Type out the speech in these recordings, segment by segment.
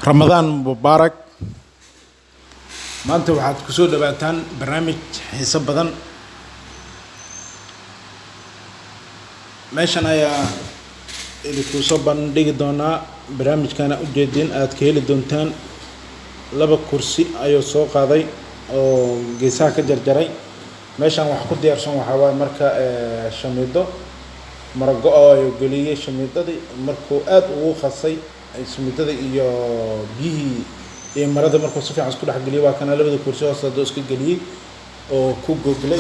رمضان مبارك. maanta waxaad ku soo dhawaataan barnaamij xiiso badan. meeshan ayaa idinku soo bandhigi doonaa barnaamijkana u jeedin aad ka heli doontaan laba kursi ayuu soo qaaday oo geesaha ka jarjaray. meeshan wax ku diyaarsan waxa waaye marka shamiido marago oo geliyay shamiidadii markuu aad ugu qasay shamiidada iyo biyihii iyo marada markuu si fiican isku dhex geliyay waa kana labada kursi hoos soo iska geliyay oo ku googlay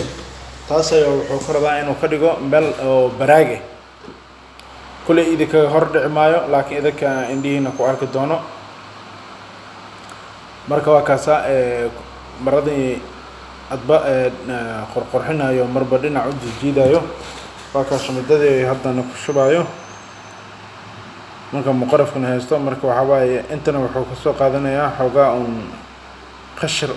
taas ayaa wuxuu ka rabaa inuu ka dhigo meel oo baraage kulli idinka hor dhici maayo laakiin idinka indhihiina ku arki doono. marka waa kaasa maradii adba qorqorxinayo marba dhinac u jiidayo waa ka shamiidadii haddana ku shubayo marka muqarrafkana haysto. marka waxa waaye intana wuxuu ka soo qaadanayaa xoogaa qashir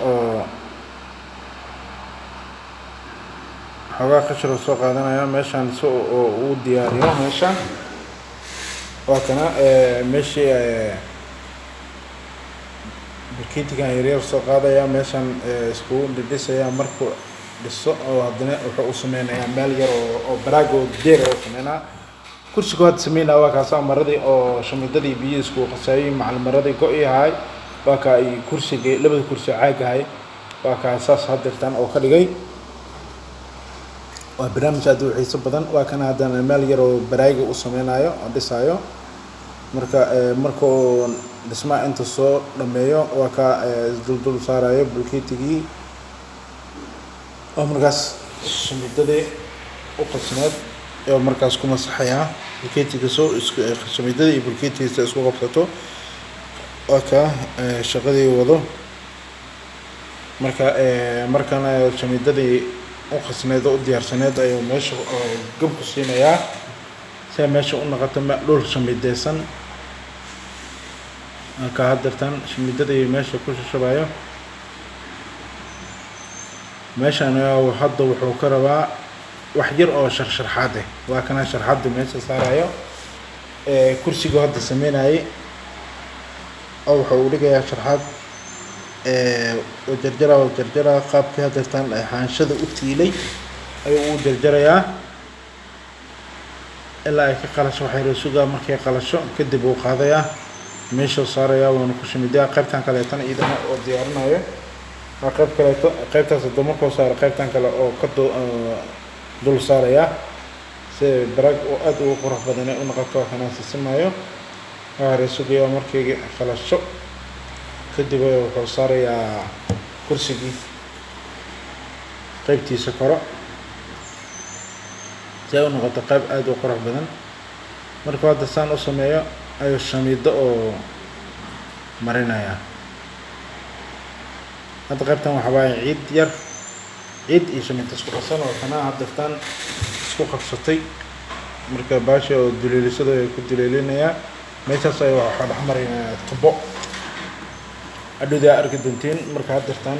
oo soo qaadanaya meeshan si uu diyaariyo meeshan waa kana meeshii burkiitiga yaryar soo qaadaya meeshan isku dhidhisaya markuu dhiso oo haddana wuxuu u sameynayaa meel yar oo baraag oo deer oo sameynaa kursiga hadda sameynaa waa kaasa maradii oo shamiidadii biyo isku qasayay macallin maradii go'yahay waa ka ay kursiga labada kursi caagahay waa ka asaas hadirtan oo ka dhigay waa barnaamij aad u xiiso badan. waa kana haddana meel yar oo baraaga u sameynayo oo dhisayo marka markuu dhismaha inta soo dhameeyo waa ka dul saarayo bulkeetigii oo markaas shamiidadii u qasneed oo markaas ku masaxaya bulkeetiga soo isku shamiidadii iyo bulkeetigiisa isku qabsato waa ka shaqadii wado marka markana shamiidadii u qasneed oo diyaarsaneed ayuu meesha gab ku siinayaa si meesha u noqoto dhul shamiideysan. marka hadirtan shamiidadii meesha ku shubayo meeshan hadda wuxuu ka rabaa wax yar oo sharxaad ah waa kana sharxaad meesha saarayo kursiga hadda sameynayay oo wuxuu u dhigayaa sharxaad oo jarjara qaabkii hadirtan xaanshada u tiilay ayuu u jarjarayaa ilaa ay ka qalasho waxay rasuuga markay qalasho kadib uu qaadayaa meesha saaraya waana ku shamiidaa qaybtan kale tan idana oo diyaarinayo waa qayb kale qaybtaas dumarkoo saar qaybtan kale oo ka dul saaraya si barag oo aad ugu qurux badan u noqoto kana simayo waa rasuuga markay qalasho kadib wuxuu saarayaa kursigii qaybtiisa koro si ay u noqoto qayb aad u qurux badan. marka hadda saan u sameeyo ayuu shamiido oo marinaya hadda qaybtan waxa waaye ciid iyo shamiido isku qasan oo kana hadirtan isku qabsatay marka baasha oo duleelisada ay ku duleelinaya meeshaas ay waxa dhex marinaya tubo adduuda arki doontiin. marka hadirtan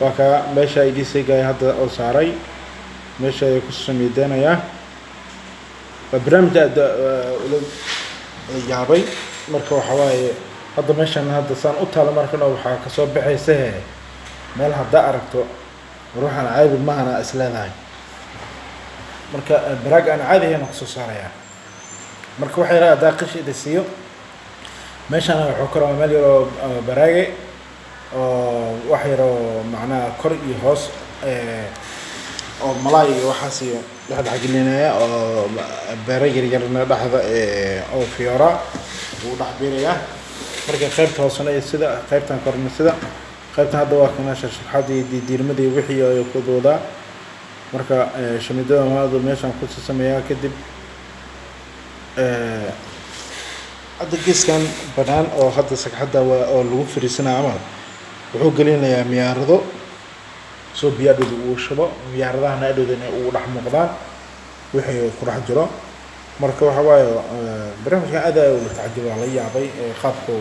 waa ka meesha ay dhisay hadda oo saaray meesha ay ku shamiidanaya barnaamij aad ula yaabay. marka waxa waaye hadda meeshan hadda saan u taalo markana waxa ka soo baxaysa meel hadda aragto ruuxan caadi mahana isleedahay marka baraag aan caadi ahayn ku soo saaraya. marka waxay raacdaa qashida siiyo meeshan wuxuu ka rabaa meel yar oo baraage oo wax yar oo macnaha kor iyo hoos oo malaay waxaas iyo dhaxda gelinaya oo beero yaryarna dhaxda oo fiora uu dhax beeraya. marka qaybta hoosna sida qaybtan korna sida qaybtan hadda waa kana sharxaadii diirmadii wixii ay ku dooda marka shamiidada maadu meeshan ku sameeyaa kadib hadda geeskan banaan oo hadda sagxadda oo lagu fariisanayo ama wuxuu gelinayaa miyaarado soo biyadooda uu shubo miyaaradaha adhoodana uu dhex muuqdaan wixii ku dhex jiro. marka waxa waaye barnaamijkan aad ay u tacajub la yaabay qaabka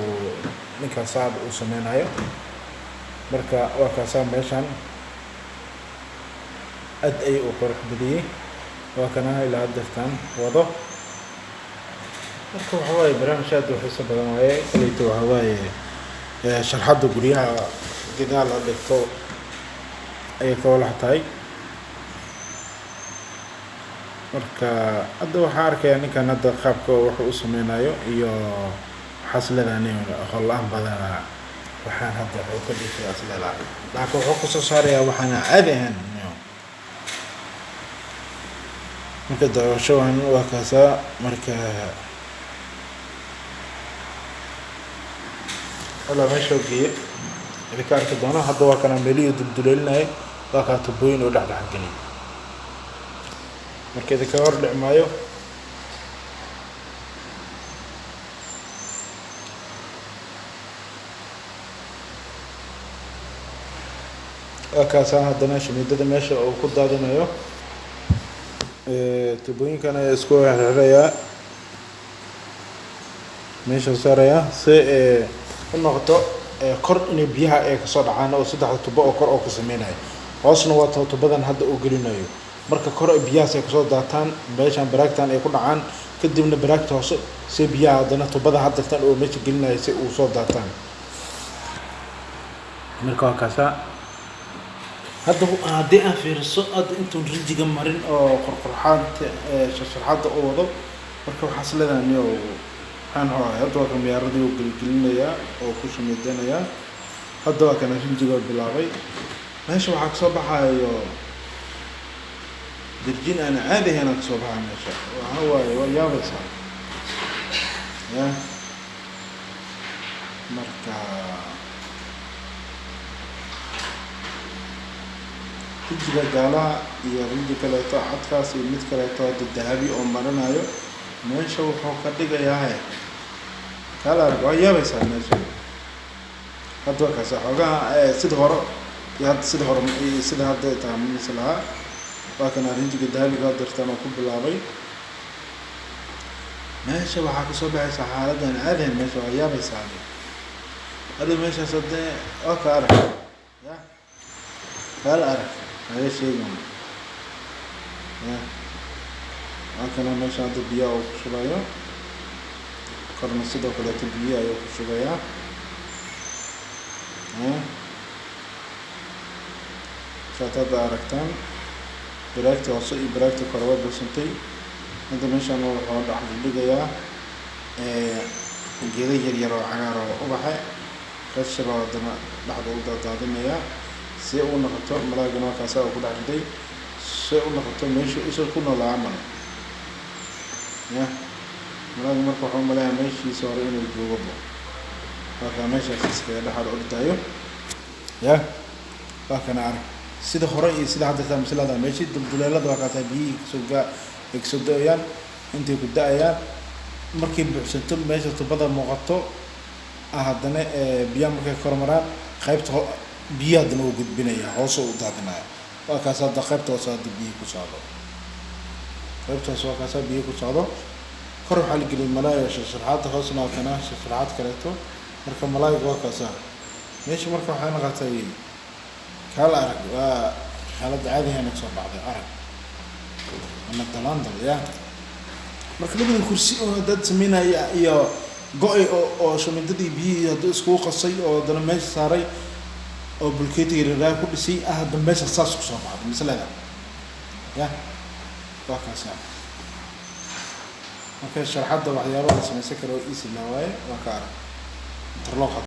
ninkan saad uu sameynayo. marka waa kaasa meeshan aad ay u qurux badiyay waa kana ilaa hadirtan wado marka waxa waaye barnaamij aad u xiiso badan waaye koleyta waxa waaye sharxadda guryaha gadaal la dhigto ayay ka walax tahay marka hadda waxaa arkaya ninkan hadda qaabka wuxuu u sameynayo iyo xasladani aqoon la-aan badana waxaan hadda wuxuu ka dhigay aslada laakiin wuxuu ku soo saarayaa waxaana caadi ahayn marka daawashadan waa kaasa marka wala meesha geeyay idinka arki doona hadda waa kana meeliyo dulduleelinayo waa ka tubooyin oo dhexdhex gelin marka idinka hor dhicmaayo waa kaasa haddana shamiidada meesha uu ku daadinayo tubooyinkan ayaa isku xirxirayaa meesha saaraya si u noqoto kor inay biyaha ay ka soo dhacaan oo saddex tubo oo kor oo ku sameynayo hoosna waa tubadan hadda uu gelinayo marka kor biyaha ay ka soo daataan meeshan baraagtan ay ku dhacaan kadibna baraagta hoose si biyaha haddana tubada hadda tan oo meesha gelinayo si uu soo daataan marka waa kaasa hadda haddii aan fiiriso hadda intuu rijiga marin oo qorqorxaanta sharaxaadda u wado marka waxaas leedahay oo waxaan hooyo hadda waa kamiyaaradii uu gelgelinayaa oo ku shamiidanayaa hadda waa kana rijiga bilaabay meesha waxaa kasoo baxayo dirjin aan caadi ahayn kasoo baxaa meesha waxa waaye waa yaabaysaa ya marka rijiga gaalaha iyo riji kaleeto cadkaas iyo mid kaleeto hadda dahabi oo maranayo meesha wuxuu ka dhigayaa kala waa yaabaysaa meesha hadda waa kaasa xoogaha sida hore iyo hadda sida hadda taamiis lahaa waa kana rijiga dahabiga dirtan oo ku bilaabay meesha waxaa kasoo baxaysa xaaladan caadi meesha waa yaabaysaa hadda meeshaas hadda waa ka arag ya kala arag هذا شيء كان ماشي عند البيئة أو كشبايا قرن الصدق ولا تبيئة أو كشبايا فتبع ركتان براكت وصي براكت كروات بسنتي هذا ماشي أنا وحول أحد اللي جايا جري يرى عقار وأبحى كشبا دنا بعد أوضة تعدمية si uu noqoto malaagana kaasa oo ku dhaxday si uu noqoto meesha isoo ku nool aman ya malaag marka waxa malaha meeshiisa hore inuu joogo marka meesha iska dhaxal ordayo ya kana arag sida hore iyo sida hadda tamsilada meeshii dulduleelada waa ka tabiyi suuga exodayaan intii ku daayaan markii buuxsanto meesha tubada muuqato haddana biyo markay kormaraan qaybta biyaha dana uu gudbinaya hoos u daadinaya waa kaas hadda qaybta hoose hadda biyo ku socdo qaybtaas waa kaas biyo ku socdo kor waxa la geliyay malaaya sharaxaadda hoosna kana sharaxaad kaleeto marka malaaya waa kaas meesha marka waxay noqotay kala arag waa xaalad caadi ah soo baxday arag ama dalandal ya marka labada kursi oo dad sameynaya iyo go'ay oo shamiindadii biyo hadda isku qasay oo dana meesha saaray oo bulkeetiga raad ku dhisay hadda meesha saas ku soo baxday misalada ya waa kaas marka sharaxaadda waxyaabaha la sameeyay karo isla waaye waa ka arag interlock